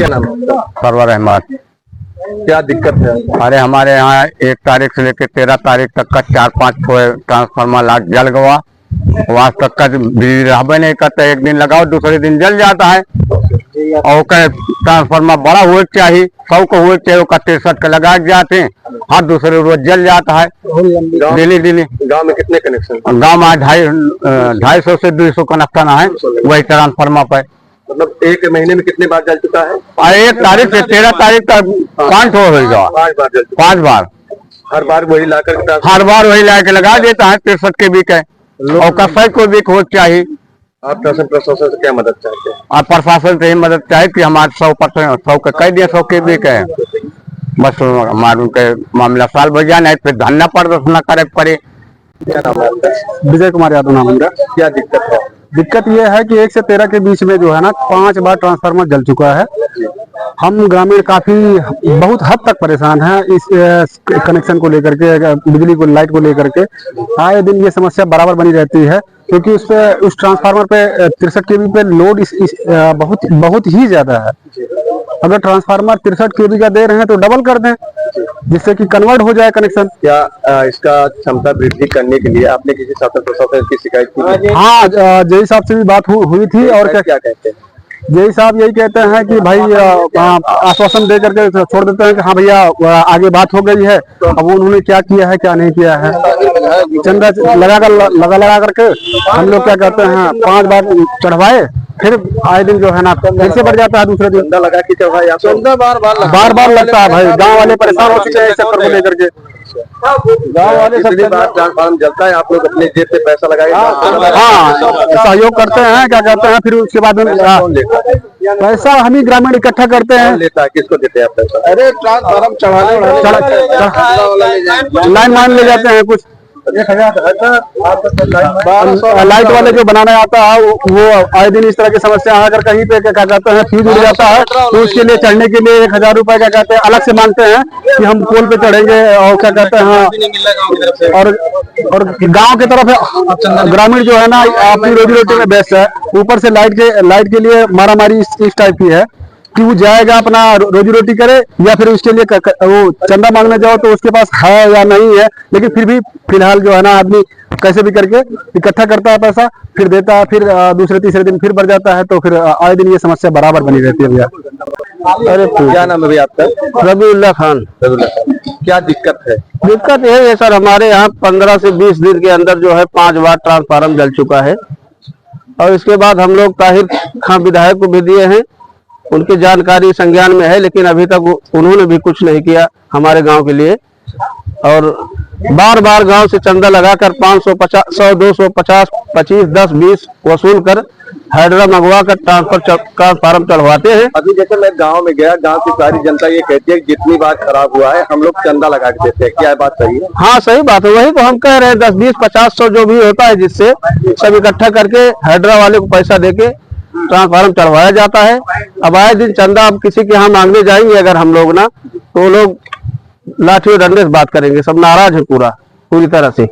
क्या नाम है? सरवर अहमद। क्या दिक्कत है? अरे हमारे यहाँ 1 तारीख से लेकर 13 तारीख तक का 4-5 ट्रांसफार्मर लाइट जल गया। वहाँ तक का बिजली रहबे नहीं करता, एक दिन लगाओ दूसरे दिन जल जाता है। और ट्रांसफार्मर बड़ा हुए चाहिए, 100 को हुए चाहिए, 63 का लगा जाते हैं, हर दूसरे रोज जल जाता है डेली। गांव में कितने कनेक्शन? गाँव में 250 से 200 कनेक्शन है वही ट्रांसफार्मर पर। मतलब एक महीने में कितने बार जल चुका है? 1 तारीख से 13 तारीख तक 5 हो गया। 5 बार जल चुका? 5 बार। हर बार वही लाकर हर बार वही लाके लगा देता है 63 के भी है। और कसाई को भी हो चाहिए। आप प्रशासन से क्या मदद चाहते हैं? आप प्रशासन से ही मदद चाहे कि हमारे 100% 100 के कह दिया, 100 के भी कहे, बस हमारे उनके मामला साल भर जाए, नहीं फिर धरना प्रदर्शन करे पड़े। क्या नाम है आपका? विजय कुमार यादव नाम है। क्या दिक्कत है? दिक्कत ये है कि 1 से 13 के बीच में जो है ना 5 बार ट्रांसफार्मर जल चुका है। हम ग्रामीण काफी बहुत हद तक परेशान हैं इस कनेक्शन को लेकर के, बिजली को लाइट को लेकर के। आए दिन ये समस्या बराबर बनी रहती है, क्योंकि उस ट्रांसफार्मर पे 63 केवी पे लोड बहुत ही ज्यादा है। अगर ट्रांसफार्मर 63 केवी का दे रहे हैं तो डबल कर दें, जिससे कि कन्वर्ट हो जाए कनेक्शन। क्या इसका क्षमता वृद्धि करने के लिए आपने किसी शासन प्रशासन की शिकायत की? हाँ, जेई साहब से भी बात हुई थी। और क्या कहते हैं? जेई साहब यही कहते हैं कि भाई आश्वासन दे करके छोड़ देते हैं कि हाँ भैया आगे बात हो गई है। अब उन्होंने क्या किया है क्या नहीं किया है, चंदा लगा करके हम लोग क्या कहते हैं 5 बार चढ़वाए, फिर आए दिन जो है ना फिर से बढ़ जाता है दूसरे दिन। चंदा लगा के चढ़वाए? चंदा बार लगता है भाई। गाँव वाले परेशान हो चुके हैं इस चक्कर को लेकर के। गाँव वाले ट्रांसफार्मर जलता है, आप लोग अपने जेब से पैसा लगाए? हाँ, सहयोग करते हैं, क्या कहते हैं, फिर उसके बाद पैसा हम ही ग्रामीण इकट्ठा करते हैं। लेता है? किसको देते हैं आप पैसा? अरे ट्रांसफार्मर चढ़ाने लाइन ले जाते हैं कुछ। 1000 लाइट वाले जो बनाने आता है वो आए दिन इस तरह की समस्या अगर कहीं पे क्या कहते हैं फ्यूज उड़ जाता है तो उसके लिए चढ़ने के लिए 1000 रुपए क्या कहते हैं अलग से मांगते हैं कि हम पोल पे चढ़ेंगे। और क्या कहते हैं और गांव की तरफ ग्रामीण जो है ना अपनी रोजी रोटी में व्यस्त है, ऊपर से लाइट के लिए मारामारी इस टाइप की है कि वो जाएगा अपना रोजी रोटी करे, या फिर उसके लिए वो चंदा मांगने जाओ तो उसके पास है या नहीं है। लेकिन फिर भी फिलहाल जो है ना आदमी कैसे भी करके इकट्ठा करता है पैसा, फिर देता है, फिर दूसरे तीसरे दिन फिर बढ़ जाता है। तो फिर आए दिन ये समस्या बराबर बनी रहती है भैया। अरे क्या नाम है भैया आपका? रबीउल्लाह खान। क्या दिक्कत है? दिक्कत यही है सर, हमारे यहाँ 15 से 20 दिन के अंदर जो है 5 बार ट्रांसफार्मर जल चुका है। और इसके बाद हम लोग ताहिर खान विधायक को भी दिए हैं, उनकी जानकारी संज्ञान में है, लेकिन अभी तक उन्होंने भी कुछ नहीं किया हमारे गांव के लिए। और बार गांव से चंदा लगाकर 550, 100, 250, 25, 10, 20 वसूल कर हाइड्रा मंगवा कर ट्रांसफार्मर चढ़वाते हैं। अभी जैसे मैं गांव में गया, गांव की सारी जनता ये कहती है कि जितनी बार खराब हुआ है हम लोग चंदा लगा के देते हैं। क्या बात सही है? हाँ सही बात है, वही तो हम कह रहे हैं। 10, 20, 50, 100 जो भी होता है, जिससे सब इकट्ठा करके हाइड्रा वाले को पैसा देके ट्रांसफार्मर चढ़वाया जाता है। अब आए दिन चंदा अब किसी के यहाँ मांगने जाएंगे अगर हम लोग ना, तो लोग लाठी और डंडे से बात करेंगे। सब नाराज है पूरी तरह से।